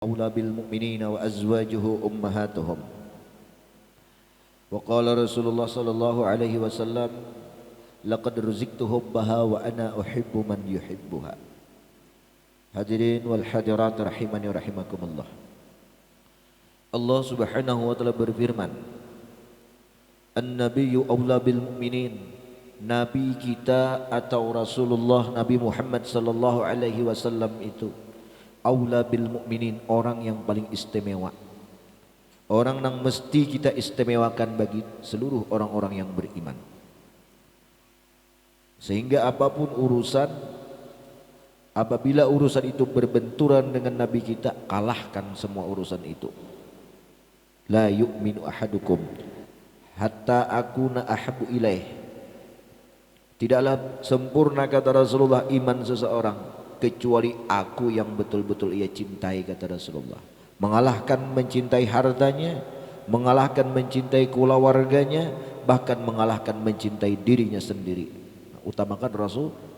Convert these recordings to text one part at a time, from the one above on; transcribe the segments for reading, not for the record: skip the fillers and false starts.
أولى بالمؤمنين وأزواجه أمهاتهم وقال رسول الله صلى الله عليه وسلم لقد رزقت حبها وأنا أحب من يحبها. Hadirin wal hadirat rahimani wa rahimakumullah. Allah Subhanahu wa taala berfirman, An-nabiyyu aula bil mu'minin. Nabi kita atau Rasulullah Nabi Muhammad sallallahu alaihi wasallam itu aula bil mu'minin, orang yang paling istimewa. Orang yang mesti kita istimewakan bagi seluruh orang-orang yang beriman. Sehingga apapun urusan, apabila urusan itu berbenturan dengan Nabi kita, kalahkan semua urusan itu. La yu'minu ahadukum hatta akuna ahabbu ilaih. Tidaklah sempurna, kata Rasulullah, iman seseorang kecuali aku yang betul-betul ia cintai, kata Rasulullah. Mengalahkan mencintai hartanya, mengalahkan mencintai keluarganya, bahkan mengalahkan mencintai dirinya sendiri. Utamakan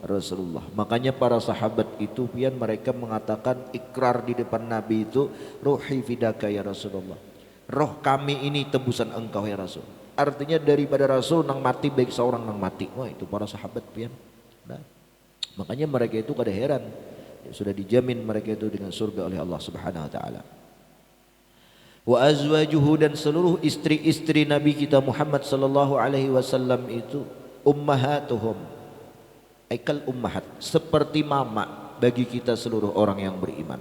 Rasulullah. Makanya para sahabat itu pian mereka mengatakan ikrar di depan Nabi itu, ruhi fidaka ya Rasulullah, roh kami ini tebusan engkau ya Rasul. Artinya daripada Rasul nang mati baik seorang nang mati. Wah, itu para sahabat pian. Nah, makanya mereka itu kada heran ya, sudah dijamin mereka itu dengan surga oleh Allah Subhanahu wa taala. Wa azwajuhu, dan seluruh istri-istri Nabi kita Muhammad sallallahu alaihi wasallam itu ummahatuhum, aikal ummahat, seperti mama bagi kita seluruh orang yang beriman.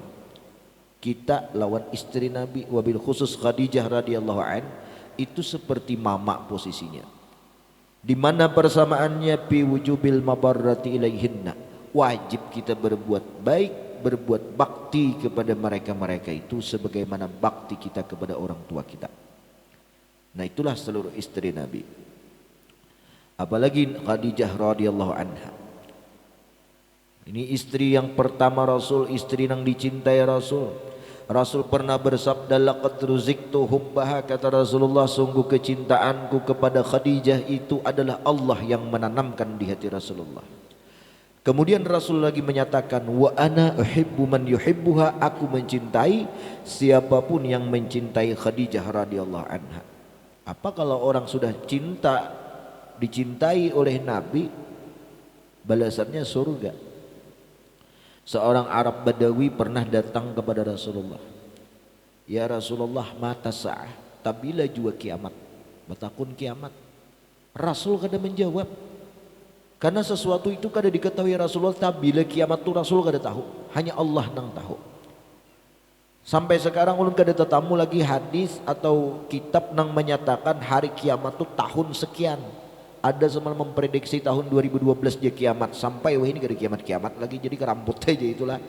Kita lawan istri Nabi, wabil khusus Khadijah radhiyallahu an, itu seperti mama posisinya. Di mana persamaannya fi wujubil mabarrati ilaihinna, wajib kita berbuat baik, berbuat bakti kepada mereka-mereka itu sebagaimana bakti kita kepada orang tua kita. Nah, itulah seluruh istri Nabi. Apalagi Khadijah radhiyallahu anha. Ini istri yang pertama Rasul, istri yang dicintai Rasul. Rasul pernah bersabda, laqad ruziktu hubbaha, kata Rasulullah, sungguh kecintaanku kepada Khadijah itu adalah Allah yang menanamkan di hati Rasulullah. Kemudian Rasul lagi menyatakan, wa ana uhibbu man yuhibbuha, aku mencintai siapapun yang mencintai Khadijah radhiyallahu anha. Apa kalau orang sudah cinta, dicintai oleh Nabi, balasannya surga. Seorang Arab Badawi pernah datang kepada Rasulullah. Ya Rasulullah, mata sa'ah, tabila juga kiamat, batakun kiamat. Rasul kada menjawab, karena sesuatu itu kada diketahui Rasulullah. Tabila kiamat itu Rasul kada tahu, hanya Allah nang tahu. Sampai sekarang ulun kada tetamu lagi hadis atau kitab nang menyatakan hari kiamat itu tahun sekian. Ada semalam memprediksi tahun 2012 dia kiamat. Sampai wah ini gak ada kiamat-kiamat lagi, jadi keramput aja itulah.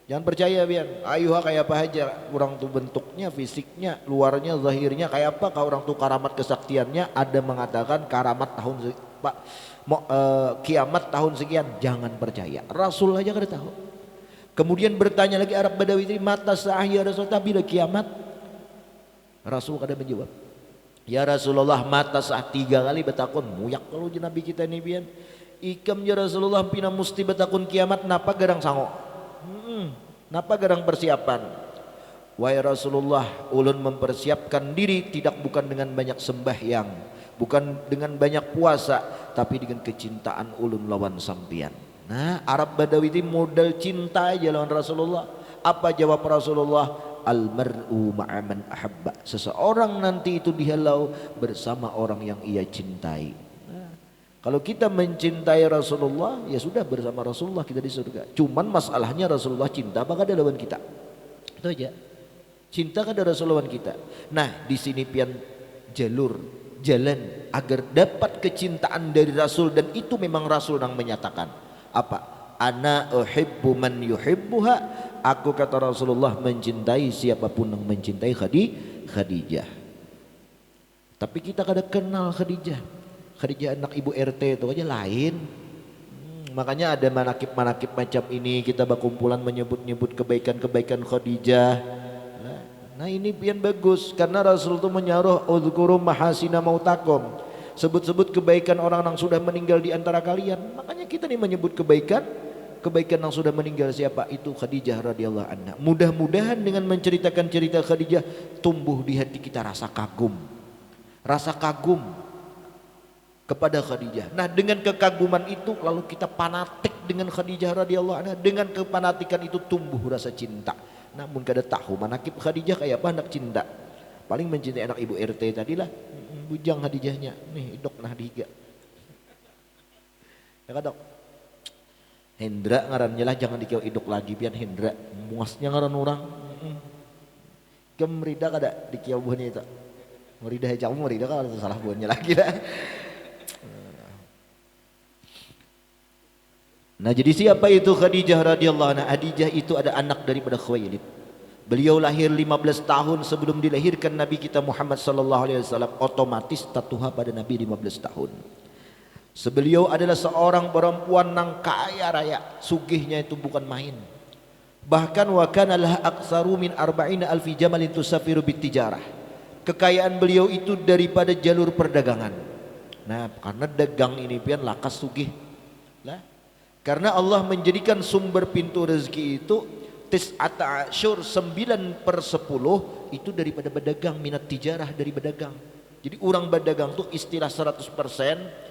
Jangan percaya biar ayuha kayak apa aja orang tuh bentuknya, fisiknya, luarnya, zahirnya kayak apa, kalau orang tuh karamat kesaktiannya ada mengatakan karamat tahun Pak kiamat tahun sekian, jangan percaya. Rasul aja kada tahu. Kemudian bertanya lagi Arab Badawi ini, mata sa'ah ya Rasul, bila kiamat? Rasul kada menjawab. Ya Rasulullah, mata sah 3 kali betakun muyak kalau Nabi kita ini bian. Ikam ya Rasulullah pina musti betakun kiamat, napa garang sango? Napa garang persiapan? Wahai Rasulullah, ulun mempersiapkan diri bukan dengan banyak sembahyang, bukan dengan banyak puasa, tapi dengan kecintaan ulun lawan sampian. Nah, Arab Badawi ini modal cinta aja lawan Rasulullah. Apa jawab Rasulullah? Al-mar'u ma'aman ahabba, seseorang nanti itu dihalau bersama orang yang ia cintai. Nah, kalau kita mencintai Rasulullah, ya sudah bersama Rasulullah kita di surga. Cuman masalahnya Rasulullah cinta apa kada lawan kita, itu aja. Cinta kada Rasulullah lawan kita. Nah, di sini pian jalan agar dapat kecintaan dari Rasul, dan itu memang Rasul yang menyatakan apa? Ana uhibbu man yuhibbuha, aku, kata Rasulullah, mencintai siapapun yang mencintai Khadijah. Tapi kita kada kenal Khadijah. Khadijah anak ibu RT itu aja lain. Makanya ada manakib-manakib macam ini, kita berkumpulan menyebut-nyebut kebaikan-kebaikan Khadijah. Nah ini pian bagus, karena Rasul itu menyaruh uzkuru mahasina mautakum, sebut-sebut kebaikan orang yang sudah meninggal di antara kalian. Makanya kita nih menyebut kebaikan kebaikan yang sudah meninggal siapa? Itu Khadijah radhiyallahu anha. Mudah-mudahan dengan menceritakan cerita Khadijah tumbuh di hati kita rasa kagum. Rasa kagum kepada Khadijah. Nah, dengan kekaguman itu lalu kita fanatik dengan Khadijah radhiyallahu anha. Dengan kefanatikan itu tumbuh rasa cinta. Namun kada tahu manakib Khadijah kayak apa anak cinta. Paling mencintai anak ibu RT tadilah. Bujang Khadijahnya. Nih, idok nah dihiga. Ya kadok. Hendra ngarannya lah, jangan dikira idok lagi pian Hendra. Muasnya ngaran orang. Gemrida kada dikira buahnya itu. Meridah jauh meridah kalau salah buahnya lagi dah. Nah, jadi siapa itu Khadijah radhiyallahu anha? Khadijah itu ada anak daripada Khuwailid. Beliau lahir 15 tahun sebelum dilahirkan Nabi kita Muhammad sallallahu alaihi wasallam. Otomatis tatuha pada Nabi 15 tahun. Sebeliau adalah seorang perempuan nang kaya raya, sugihnya itu bukan main. Bahkan wa kana laha aktsaru min 40 alfi jamalin tusafiru bitijarah. Kekayaan beliau itu daripada jalur perdagangan. Nah, karena dagang ini pian lakas sugih. Lah, karena Allah menjadikan sumber pintu rezeki itu tis'ata asyur 9/10 itu daripada berdagang, minat tijarah dari berdagang. Jadi orang berdagang tuh istilah 100%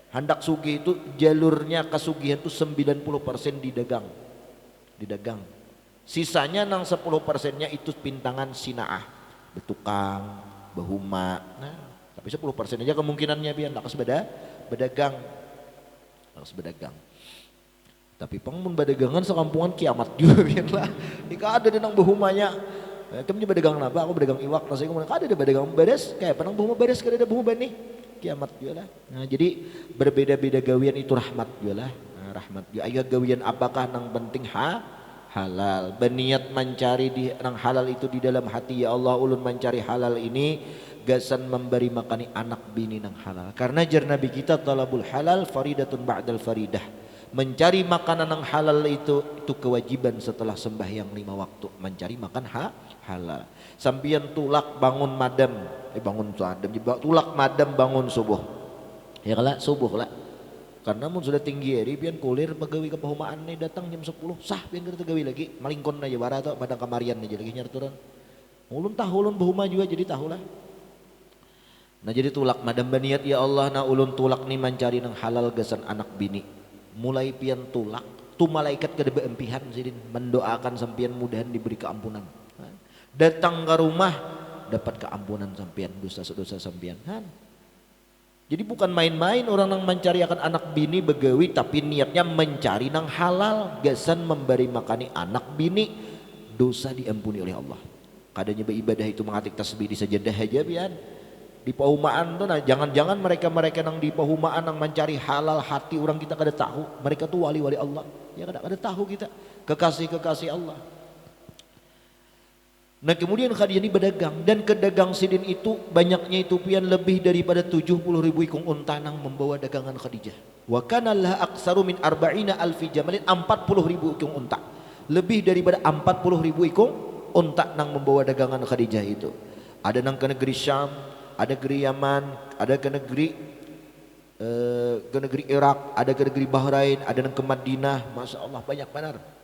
hendak sugih itu jalurnya kesugihan itu 90% didagang. Sisanya nang 10%-nya itu pintangan sinaah, betukang, bahuma. Nah, tapi 10% aja kemungkinannya pian lakas berdagang. Lakas berdagang. Tapi pengun berdagangan sekampungan kiamat juga pian lah. Ika ada nang bahumanya. Kamu berdagang apa? Aku berdagang iwak. Nasi kemudian ada berdagang beres. Kayak penang bahuma beres kada ada bahuma nih. Kiamat juga lah. Nah, jadi berbeda-beda gawian itu rahmat juga lah. Nah, rahmat juga. Ayah gawian apakah nang penting halal. Berniat mencari di nang halal itu di dalam hati. Ya Allah, ulun mencari halal ini gasan memberi makani anak bini nang halal. Karena jar Nabi kita talabul halal faridatun ba'dal faridah. Mencari makanan yang halal itu kewajiban setelah sembahyang 5 waktu. Mencari makan halal. Sampian tulak bangun madam, tulak madam bangun subuh. Ya kala subuh lah. Karena mun sudah tinggi hari pian kulir pegawai kepahumaan nih datang jam 10 sah pian kita gawi lagi malingkon aja bara atau pada kamarian aja lagi nyarturan. Ulun tahu ulun bahuma juga jadi tahu lah. Nah, jadi tulak madam baniat ya Allah na ulun tulak nih mencari nang halal gasan anak bini. Mulai pian tulak tu malaikat kada beempihan sidin mendoakan sampian mudahan diberi keampunan. Datang ke rumah dapat keampunan sampian dosa-dosa sampian. Jadi bukan main-main orang nang mencari akan anak bini begawi tapi niatnya mencari nang halal gasan memberi makani anak bini dosa diampuni oleh Allah. Kadanya beribadah itu mengatik tasbih di sajadah aja pian. Di pahumaan tuh nah jangan-jangan mereka nang di pahumaan nang mencari halal hati orang kita kada tahu mereka tuh wali-wali Allah ya kada tahu kita kekasih Allah. Nah, kemudian Khadijah ini berdagang dan kedagang sidin itu banyaknya itu pian lebih daripada 70.000 ikung unta nang membawa dagangan Khadijah. Wa kana laha aktsaru min 40 alfi jamalin 40.000 ikung unta. Lebih daripada 40.000 ikung unta nang membawa dagangan Khadijah itu. Ada nang ke negeri Syam, ada ke Yaman, ada ke negeri Irak, ada ke negeri Bahrain, ada ke Madinah. Masya Allah banyak benar.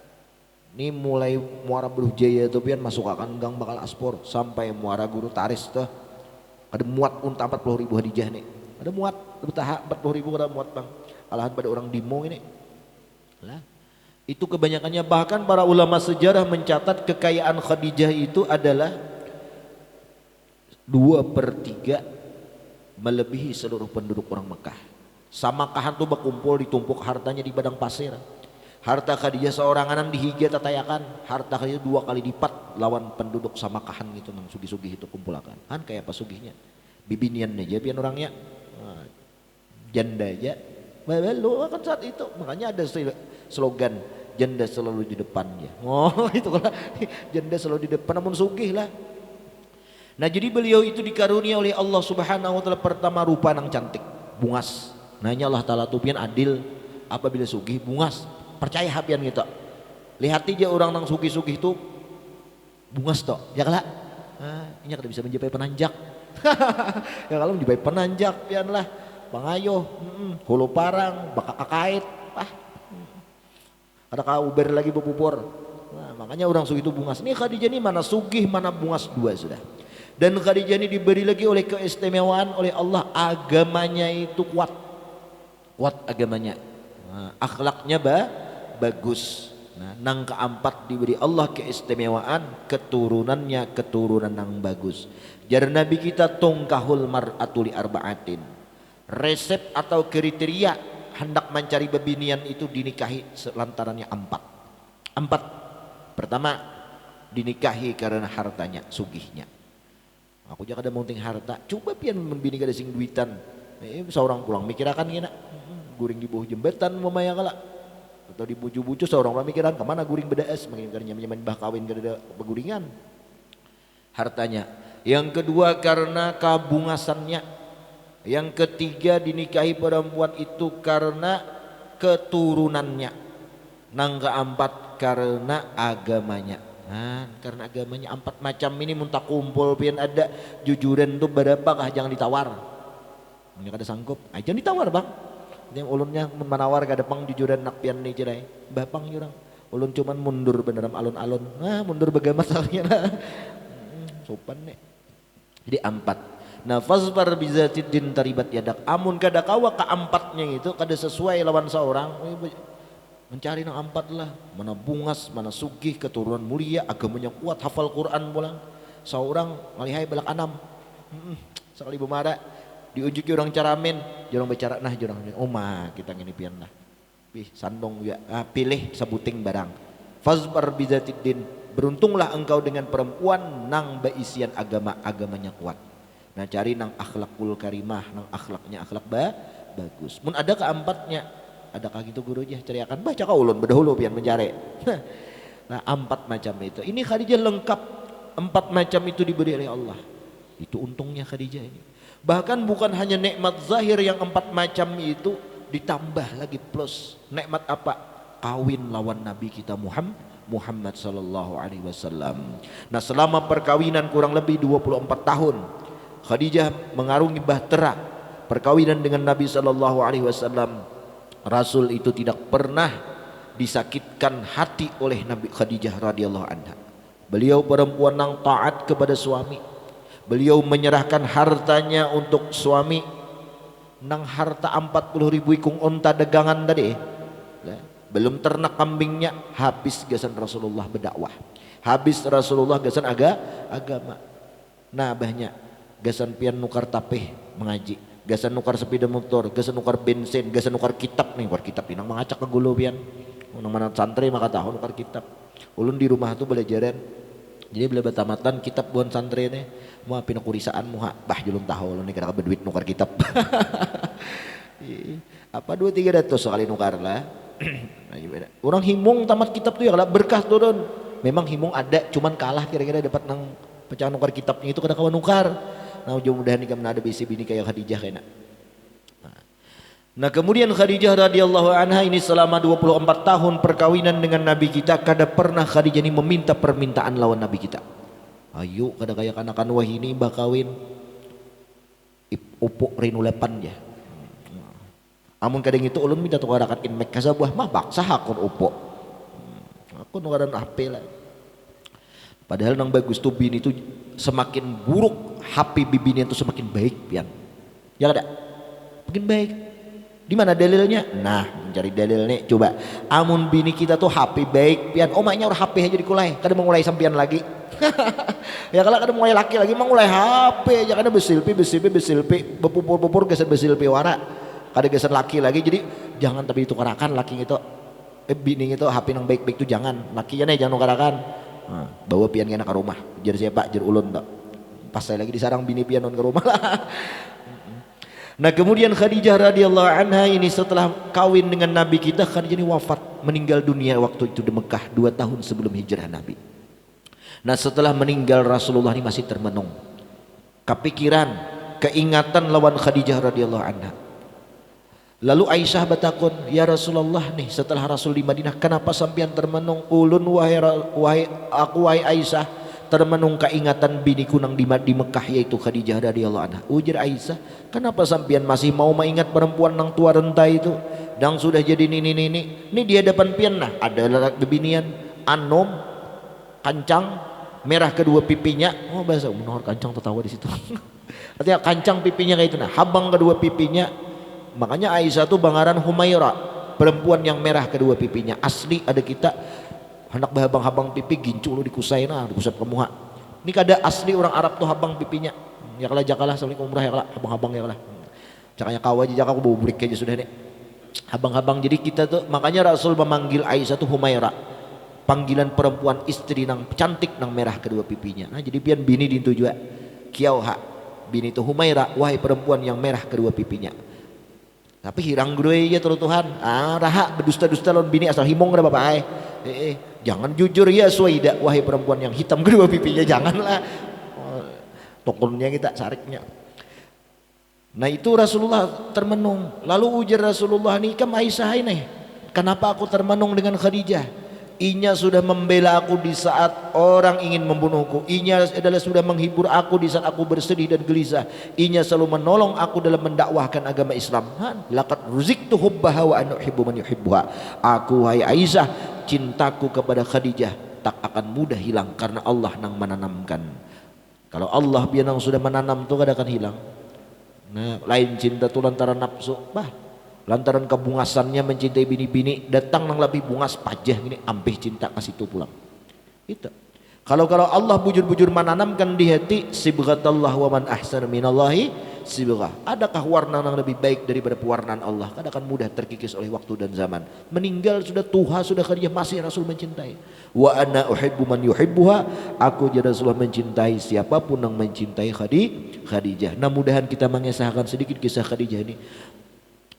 Ini mulai Muara Brawijaya itu pian masuk akan gang bakal aspor sampai Muara Guru Taris tuh. Ada muat unta 40.000 Khadijah nih. Ada muat bertahap 40.000 ada muat bang. Alahan pada orang Dimo ini. Lah. Itu kebanyakannya bahkan para ulama sejarah mencatat kekayaan Khadijah itu adalah 2/3 melebihi seluruh penduduk orang Mekah. Sama kahan tuh berkumpul ditumpuk hartanya di padang pasir. Harta Khadijah seorang anak dihiga tatayakan. Harta Khadijah 2 kali lipat lawan penduduk sama kahan gitu nang sugi-sugi itu kumpulakan. Han kayak apa sugihnya? Bibinian aja pian orangnya. Nah, janda aja. Lu kan saat itu makanya ada slogan janda selalu di depannya. Oh itu kalau janda selalu di depan namun sugih lah. Nah, jadi beliau itu dikarunia oleh Allah Subhanahu wa taala pertama rupa nang cantik, bungas. Nanya Allah taala tuh pian adil apabila sugih bungas. Percaya hapian gitu. Lihat aja orang nang sugih-sugih tuh bungas toh. Ya kala. Ini kada bisa menjapai penanjak. Ya kalau menjapai penanjak pian lah. Pangayo, hulu parang, bakak kakait. Ada kauber lagi bepupur. Nah, makanya orang sugih itu bungas. Ini Khadijah ini mana sugih mana bungas dua sudah. Dan Khadijah ini diberi lagi oleh keistimewaan oleh Allah, agamanya itu kuat. Kuat agamanya. Nah, akhlaknya bagus. Nah, nang keempat diberi Allah keistimewaan keturunannya keturunan yang bagus. Jar Nabi kita tungkahul mar'atuli arba'atin. Resep atau kriteria hendak mencari bebinian itu dinikahi selantarannya empat. Empat. Pertama, dinikahi karena hartanya, sugihnya. Aku jangan ada munting harta. Coba pian membini kada sing duitan. Seorang pulang mikirakan gina. Guring di bawah jembatan mamaya kala. Atau di bucu-bucu seorang orang mikiran kemana guring bedaes. Mengingatkan nyaman bah kawin kada beguringan. Hartanya. Yang kedua karena kabungasannya. Yang ketiga dinikahi perempuan itu karena keturunannya. Nang keempat karena agamanya. Nah, karena agamanya empat macam ini muntah kumpul pian ada jujuran tuh berapakah jangan ditawar. Ini kada sanggup, jangan ditawar bang. Yang ulunnya menawar kada pang jujuran nak pian nih cerai. Bapang jurang. Ulun cuman mundur beneran alun-alun. Nah, mundur bagaimana salahnya nah. Sopan nih. Jadi empat. Nah, fasbar bizatid taribat yadak. Amun kada kawa keempatnya itu kada sesuai lawan seorang. Mencari yang empat lah, mana bungas, mana sugih, keturunan mulia, agamanya kuat, hafal Quran pulang. Seorang ngalihai balak anam, sekali bumara, diujuk orang caramen, jorang bicara nah jorang, mah kita ngini pian lah, sandong ya, pilih sebuting barang. Fazbar bizatiddin, beruntunglah engkau dengan perempuan nang beisian agamanya kuat. Nah cari nang akhlakul karimah, nang akhlaknya akhlak bagus. Mun ada keempatnya. Adakah gitu guru aja ceriakan baca kau ulun berdahulu pian mencari. Nah empat macam itu. Ini Khadijah lengkap empat macam itu diberi oleh Allah. Itu untungnya Khadijah ini. Bahkan bukan hanya nikmat zahir yang empat macam itu ditambah lagi plus nikmat apa? Kawin lawan Nabi kita Muhammad sallallahu alaihi wasallam. Nah selama perkawinan kurang lebih 24 tahun Khadijah mengarungi bahtera perkawinan dengan Nabi sallallahu alaihi wasallam. Rasul itu tidak pernah disakitkan hati oleh Nabi Khadijah radhiyallahu anha. Beliau perempuan yang taat kepada suami. Beliau menyerahkan hartanya untuk suami. Nang harta 40.000 ikung onta dagangan tadi. Belum ternak kambingnya habis gasan Rasulullah berdakwah. Habis Rasulullah gasan agama. Nah banyak gasan pian nukar tapeh mengaji. Gasan nukar sepeda motor, gasan nukar bensin, gasan nukar kitab nih, nukar kitab ini mengacak ke gulu pian. Nang mana santri maka tahu nukar kitab. Ulun di rumah tuh belajaran. Jadi bela batamatan kitab buan santri nih. Mau pina kurisaan muha, bah julun tahu ulun nih kada berduit nukar kitab. Apa 2-3 ratus sekali nukar lah. Orang himung tamat kitab tuh ya kalau berkah turun. Memang himung ada, cuman kalah kira-kira dapat nang pecahan nukar kitabnya itu kada kawan nukar. Nah mudah-mudahan nikah ada bisi bini kayak Khadijah kayaknya. Nah kemudian Khadijah radhiyallahu anha ini selama 24 tahun perkawinan dengan Nabi kita kada pernah Khadijah ini meminta permintaan lawan Nabi kita. Ayo kada kayak kanakan wah ini mbah kawin upuk rinu lepan ya. Amun kadang itu ulun minta tukarakan inmek kasabuah mah baksa hakun upuk. Aku nukaran HP lah. Padahal nang bagus tuh bini itu semakin buruk HP bibini itu semakin baik pian. Ya kada? Makin baik. Di mana dalilnya? Nah, mencari dalil nih coba. Amun bini kita tuh HP baik pian. Oh maknya orang HP aja dikulai. Kada mau mulai sampian lagi. Ya kalau kada mulai laki lagi mau mulai HP aja kada besilpi bepupur geser besilpi wara. Kada geser laki lagi jadi jangan tapi itu karakan laki itu bini itu HP nang baik-baik itu jangan. Lakinya nih jangan karakan. Nah, bawa pian kena ke rumah jar siapa jar ulun tak pas saya lagi disarang bini pian ke rumah lah. Nah kemudian Khadijah radhiyallahu anha ini setelah kawin dengan Nabi kita Khadijah ini wafat meninggal dunia waktu itu di Mekah 2 tahun sebelum hijrah Nabi. Nah setelah meninggal Rasulullah ini masih termenung kepikiran keingatan lawan Khadijah radhiyallahu anha. Lalu Aisyah batakun, ya Rasulullah nih setelah Rasul di Madinah kenapa sampean termenung ulun wahai Aisyah termenung keingatan biniku nang di Mekah yaitu Khadijah radhiyallahu anha. Ujar Aisyah, kenapa sampean masih mau mengingat perempuan nang tua renta itu dan sudah jadi nini ini di hadapan pian nah ada lelaki bebinian anom kancang merah kedua pipinya. Oh bahasa menor kancang tertawa di situ. Artinya kancang pipinya kayak itu nah, habang kedua pipinya. Makanya Aisyah tuh bangaran Humaira, perempuan yang merah kedua pipinya. Asli ada kita hendak berhabang-habang pipi gincul dikusai nah dikusap kemuha. Ini kada asli orang Arab tuh habang pipinya. Ya kalah jakalah assalamualaikum umrah ya kalah habang-habang ya kalah. Cakanya kau aja jakak bau burik aja sudah nih. Habang-habang jadi kita tuh makanya Rasul memanggil Aisyah tuh Humaira. Panggilan perempuan istri nang cantik nang merah kedua pipinya. Nah jadi pian bini dintu juga. Kiau ha bini itu Humaira, wahai perempuan yang merah kedua pipinya. Tapi hirang gue ya terus Tuhan. Raha berdusta-dusta lawan bini asal himong dah bapak jangan jujur ya Suwaida, wahai perempuan yang hitam kedua pipinya, janganlah. Tokolnya kita sariknya. Nah itu Rasulullah termenung. Lalu ujar Rasulullah nih kam Aisyah ini, kenapa aku termenung dengan Khadijah? Inya sudah membela aku di saat orang ingin membunuhku. Inya adalah sudah menghibur aku di saat aku bersedih dan gelisah. Inya selalu menolong aku dalam mendakwahkan agama Islam. Laqad ruziktu hubbaha wa ana uhibbu man yuhibbuha. Aku wahai Aisyah, cintaku kepada Khadijah tak akan mudah hilang karena Allah nang menanamkan. Kalau Allah biar nang sudah menanam tuh kada akan hilang. Nah, lain cinta tuh lantaran nafsu, lantaran kebungasannya mencintai bini-bini, datang nang lebih bungas pajah gini, ampih cinta kasih itu pulang. Itu. Kalau Allah bujur-bujur menanamkan di hati sibghatallah wa man ahsana minallahi sibghah. Adakah warna yang lebih baik daripada pewarnaan Allah? Kadang akan mudah terkikis oleh waktu dan zaman. Meninggal sudah tua, sudah Khadijah, masih Rasul mencintai. Wa ana uhibbu man yuhibbuha. Aku jadi Rasulullah mencintai siapapun yang mencintai Khadijah. Nah, mudahan kita mengisahkan sedikit kisah Khadijah ini,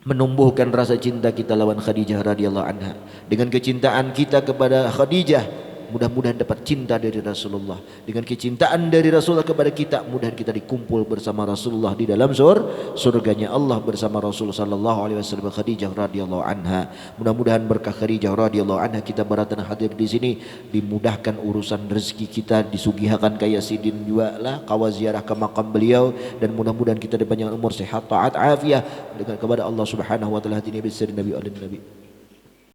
menumbuhkan rasa cinta kita lawan Khadijah radhiyallahu anha. Dengan kecintaan kita kepada Khadijah, mudah-mudahan dapat cinta dari Rasulullah. Dengan kecintaan dari Rasulullah kepada kita, mudah kita dikumpul bersama Rasulullah di dalam surganya Allah bersama Rasul sallallahu alaihi wasallam Khadijah radhiyallahu anha. Mudah-mudahan berkah Khadijah radhiyallahu anha kita beratan hadir di sini, dimudahkan urusan rezeki kita, disugihakan kaya sidin juga lah, kawa ziarah ke makam beliau, dan mudah-mudahan kita dipanjang umur sehat taat afiah dengan kepada Allah Subhanahu wa taala. Nabi